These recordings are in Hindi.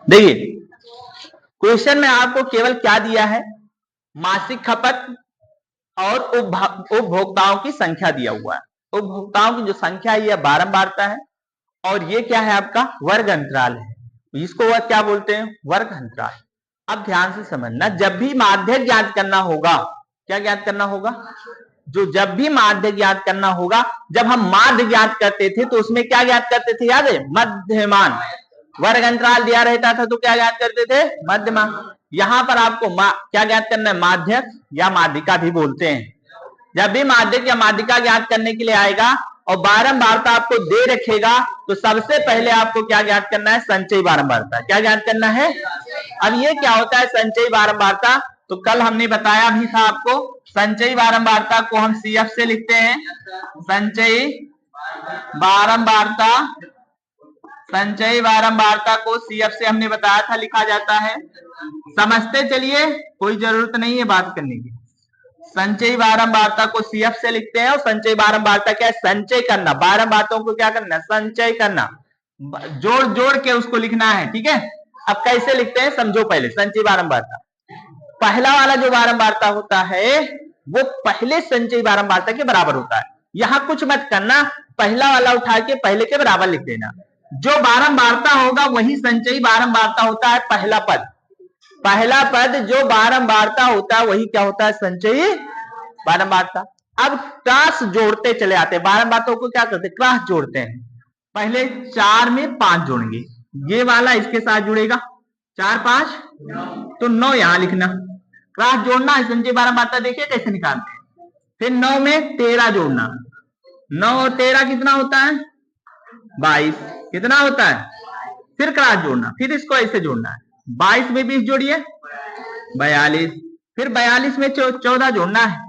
देखिए क्वेश्चन में आपको केवल क्या दिया है, मासिक खपत और उपभोक्ताओं की संख्या दिया हुआ है। उपभोक्ताओं की जो संख्या है यह बारंबारता है और ये क्या है आपका वर्ग अंतराल है, इसको वह क्या बोलते हैं, वर्ग अंतराल। अब ध्यान से समझना, जब भी माध्य ज्ञात करना होगा, क्या ज्ञात करना होगा, जब भी माध्य ज्ञात करना होगा, जब हम माध्य ज्ञात करते थे तो उसमें क्या ज्ञात करते थे, याद है, मध्यमान। वर्ग अंतराल दिया रहता था तो क्या ज्ञात करते थे, मध्यमान। यहां पर आपको क्या ज्ञात करना है, माध्यक या माध्यिका भी बोलते हैं। जब भी माध्यक या माध्यिका ज्ञात करने के लिए आएगा और बारंबारता आपको दे रखेगा तो सबसे पहले आपको क्या ज्ञात करना है, संचयी बारंबारता। क्या ज्ञात करना है। अब ये क्या होता है संचयी बारंबारता, तो कल हमने बताया भी था आपको, संचयी बारंबारता को हम CF से लिखते हैं। संचयी बारंबारता, संचयी बारंबारता को CF से हमने बताया था लिखा जाता है। समझते चलिए, कोई जरूरत नहीं है बात करने की। संचयी बारंबारता को CF से लिखते हैं और संचयी बारंबारता क्या है, संचय करना, बारंबारताओं को क्या करना, संचय करना, जोड़ जोड़ के उसको लिखना है। ठीक है, अब कैसे लिखते हैं समझो पहले। संचयी बारंबारता, पहला वाला जो बारंबारता होता है वो पहले संचयी बारंबारता के बराबर होता है। यहां कुछ मत करना, पहला वाला उठा के पहले के बराबर लिख देना। जो बारंबारता होगा वही संचयी बारंबारता होता है। पहला पद, पहला पद जो बारंबारता होता है वही क्या होता है, संचयी बारंबारता। अब क्रॉस जोड़ते चले आते हैं, बारंबारताओं को क्या करते हैं, क्रॉस जोड़ते हैं। पहले 4 में 5 जोड़ेंगे, ये वाला इसके साथ जुड़ेगा, 4 5 तो 9 यहां लिखना, क्रॉस जोड़ना है, संचयी बारंबारता देखिए कैसे निकालते हैं। फिर 9 में 13 जोड़ना, 9 और 13 कितना होता है, 22, कितना होता है, फिर क्रॉस जोड़ना, फिर इसको ऐसे जोड़ना है, 22 में 20 जोड़िए 42, फिर 42 में 14 जोड़ना है,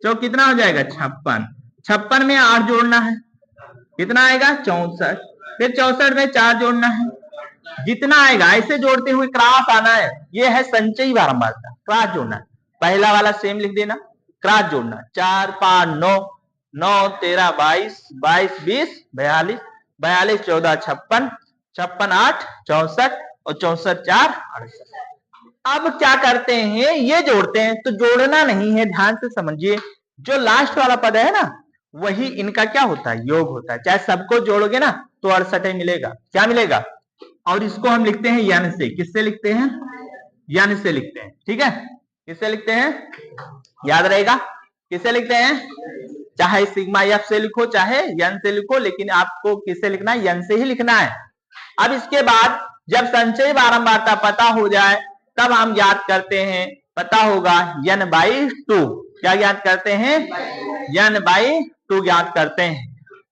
कितना हो जाएगा 56, 56 में 8 जोड़ना है, कितना आएगा 64, फिर 64 में 4 जोड़ना है, जितना आएगा ऐसे जोड़ते हुए क्रॉस आना है। ये है संचयी बारंबारता, क्रॉस जोड़ना है। पहला वाला सेम लिख देना, क्रॉस जोड़ना, 4 5 9, 9 13 22, 22 20 42, 42 14 56, 56 8 64 और 64 4 68। अब क्या करते हैं, ये जोड़ते हैं, तो जोड़ना नहीं है, ध्यान से समझिए। जो लास्ट वाला पद है ना वही इनका क्या होता है, योग होता है। चाहे सबको जोड़ोगे ना तो 68 ही मिलेगा, क्या मिलेगा। और इसको हम लिखते हैं यन से, किससे लिखते हैं, यन से लिखते हैं। ठीक है, किससे लिखते हैं, याद रहेगा, किससे लिखते हैं, चाहे सिग्मा एफ से लिखो चाहे यन से लिखो, लेकिन आपको किससे लिखना है, यन से ही लिखना है। अब इसके बाद जब संचयी बारंबारता पता हो जाए तब हम ज्ञात करते हैं, पता होगा n/2, क्या ज्ञात करते हैं, n/2 ज्ञात करते हैं।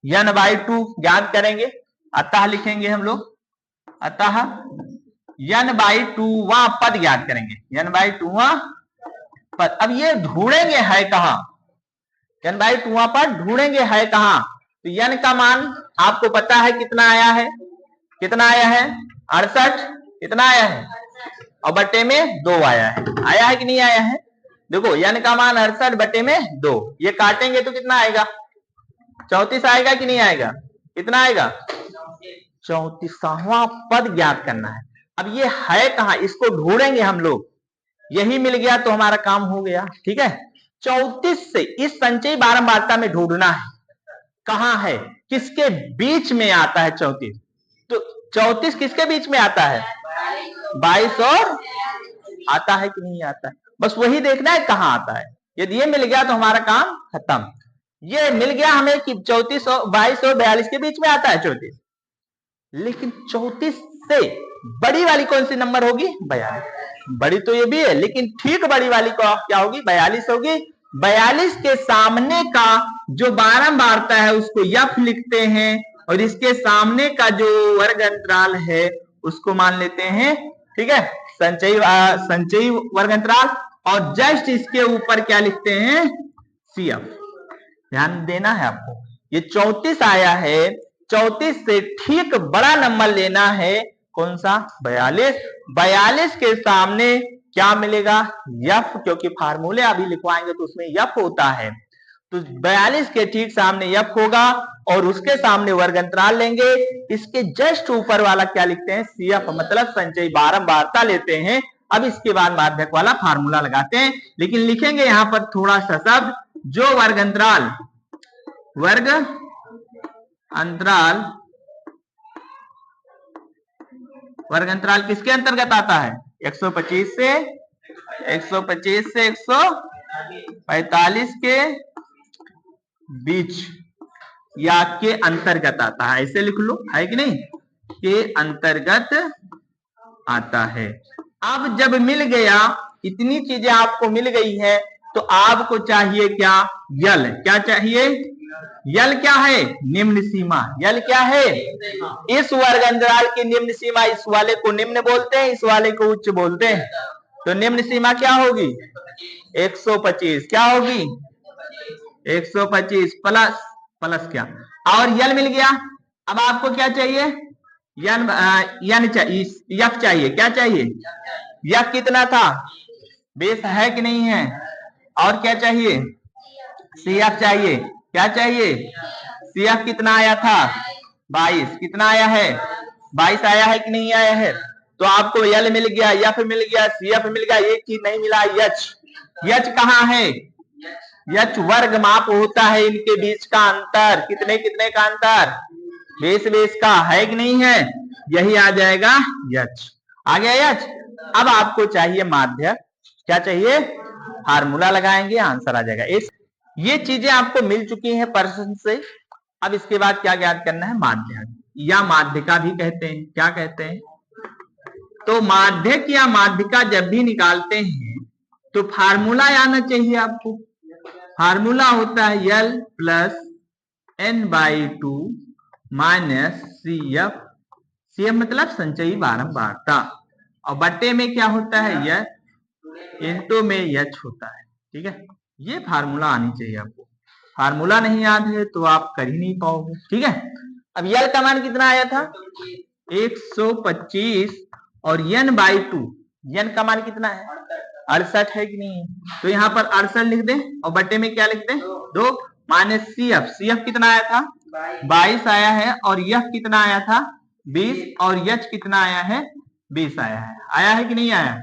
n/2 ज्ञात करेंगे, अतः लिखेंगे हम लोग, अतः n/2वां पद ज्ञात करेंगे, n/2वां पद। अब ये ढूंढेंगे है कहां, n/2वां पद ढूंढेंगे है कहां, तो n का मान आपको पता है कितना आया है, कितना आया है 68, कितना आया है, और बटे में 2 आया है कि नहीं आया है। देखो n का मान 68 बटे में 2, ये काटेंगे तो कितना आएगा, 34 आएगा कि नहीं आएगा, कितना आएगा 34वां पद ज्ञात करना है। अब ये है कहां, इसको ढूंढेंगे हम लोग, यही मिल गया तो हमारा काम हो गया। ठीक है, 34 से इस संचयी बारंबारता में ढूंढना है कहां है, किसके बीच में आता है 34, तो 34 किसके बीच में आता है, 22 और आता है कि नहीं आता है, बस वही देखना है कहां आता है। यदि ये मिल गया तो हमारा काम खत्म। ये मिल गया हमें कि 34 और 22 और 42 के बीच में आता है 34, लेकिन 34 से बड़ी वाली कौन सी नंबर होगी, 42। बड़ी तो ये भी है लेकिन ठीक बड़ी वाली को क्या होगी, 42 होगी। 42 के सामने का जो बारंबारता है उसको यफ लिखते हैं और इसके सामने का जो वर्ग अंतराल है उसको मान लेते हैं। ठीक है, संचयी वर्ग अंतराल, और जस्ट इसके ऊपर क्या लिखते हैं, CF। ध्यान देना है आपको, ये 34 आया है, 34 से ठीक बड़ा नंबर लेना है, कौन सा, 42। 42 के सामने क्या मिलेगा, यफ, क्योंकि फार्मूले अभी लिखवाएंगे तो उसमें यफ होता है। तो 42 के ठीक सामने f होगा और उसके सामने वर्ग अंतराल लेंगे। इसके जस्ट ऊपर वाला क्या लिखते हैं, CF, मतलब संचयी बारंबारता लेते हैं। अब इसके बाद माध्यक वाला फार्मूला लगाते हैं, लेकिन लिखेंगे यहां पर थोड़ा सा शब्द, जो वर्ग अंतराल किसके अंतर्गत आता है, 125 से 145 के बीच या के अंतर्गत आता है, ऐसे लिख लो, है कि नहीं, के अंतर्गत आता है। अब जब मिल गया, इतनी चीजें आपको मिल गई है, तो आपको चाहिए क्या, यल। क्या चाहिए, यल क्या है, निम्न सीमा। यल क्या है, इस वर्ग अंतराल की निम्न सीमा। इस वाले को निम्न बोलते हैं, इस वाले को उच्च बोलते हैं। तो निम्न सीमा क्या होगी, 125। क्या होगी, 125 प्लस क्या, और यल मिल गया। अब आपको क्या चाहिए, यन चाहिए, यफ चाहिए। क्या चाहिए, यफ कितना था, 20 है कि नहीं है। और क्या चाहिए, CF चाहिए। क्या चाहिए, CF कितना आया था, 22। कितना आया है, 22 आया है कि नहीं आया है। तो आपको यल मिल गया, यफ मिल गया, CF मिल गया, एक चीज नहीं मिला, यच। यच कहाँ है, यच वर्ग माप होता है इनके बीच का अंतर। कितने कितने का अंतर, 20 का, है कि नहीं है। यही आ जाएगा यच। आ गया यच। अब आपको चाहिए माध्य। क्या चाहिए, फार्मूला लगाएंगे, आंसर आ जाएगा। ये चीजें आपको मिल चुकी हैं प्रश्न से। अब इसके बाद क्या ज्ञात करना है, माध्य या माध्यिका भी कहते हैं। क्या कहते हैं, तो माध्यक या माध्यिका जब भी निकालते हैं तो फार्मूला आना चाहिए आपको। फार्मूला होता है यल plus n/2 minus CF। CF मतलब संचयी बारंबारता, और बट्टे में क्या होता है, यच, इनटू में यच होता है। ठीक है, ये फार्मूला आनी चाहिए आपको। फार्मूला नहीं याद है तो आप कर ही नहीं पाओगे। ठीक है, अब यल का मान कितना आया था, 125, और n/2, n का मान कितना है, 68 है कि नहीं। तो यहाँ पर 68 लिख दें, और बट्टे में क्या लिख दें, 2 माइनस CF। CF कितना आया था, 22 आया है, और यफ कितना आया था, 20, और यच कितना आया है, 20 आया है। आया है कि नहीं आया।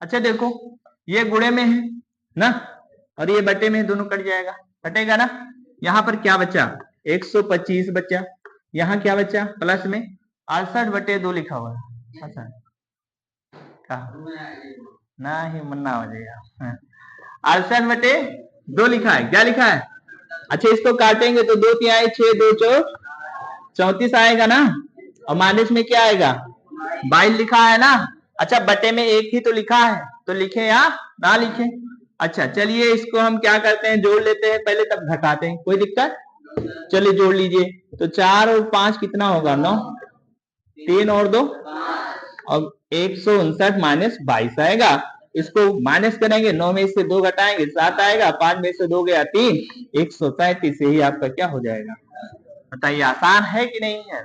अच्छा देखो, ये गुणे में है ना, और ये बटे में, दोनों कट जाएगा, कटेगा ना। यहाँ पर क्या बचा, 125 बचा। यहाँ क्या बचा, प्लस में 68/2 लिखा हुआ है। अच्छा ना ही मन्ना हो जाएगा, 68/2 लिखा है। क्या लिखा है, अच्छा इसको काटेंगे तो 2 3 आए, 6 2 34 आएगा ना, और माइनस में क्या आएगा, 22 लिखा है ना। अच्छा बटे में एक ही तो लिखा है, तो लिखे या ना लिखे। अच्छा चलिए इसको हम क्या करते हैं, जोड़ लेते हैं पहले, तब घटाते हैं, कोई दिक्कत। चलिए जोड़ लीजिए, तो 4 और 5 कितना होगा, 9, 3 और 2, और 159 माइनस 22 आएगा। इसको माइनस करेंगे, 9 में से 2 घटाएंगे, 7 आएगा, 5 में से 2 गया 3, 137। यही आपका क्या हो जाएगा, बताइए, आसान है कि नहीं है।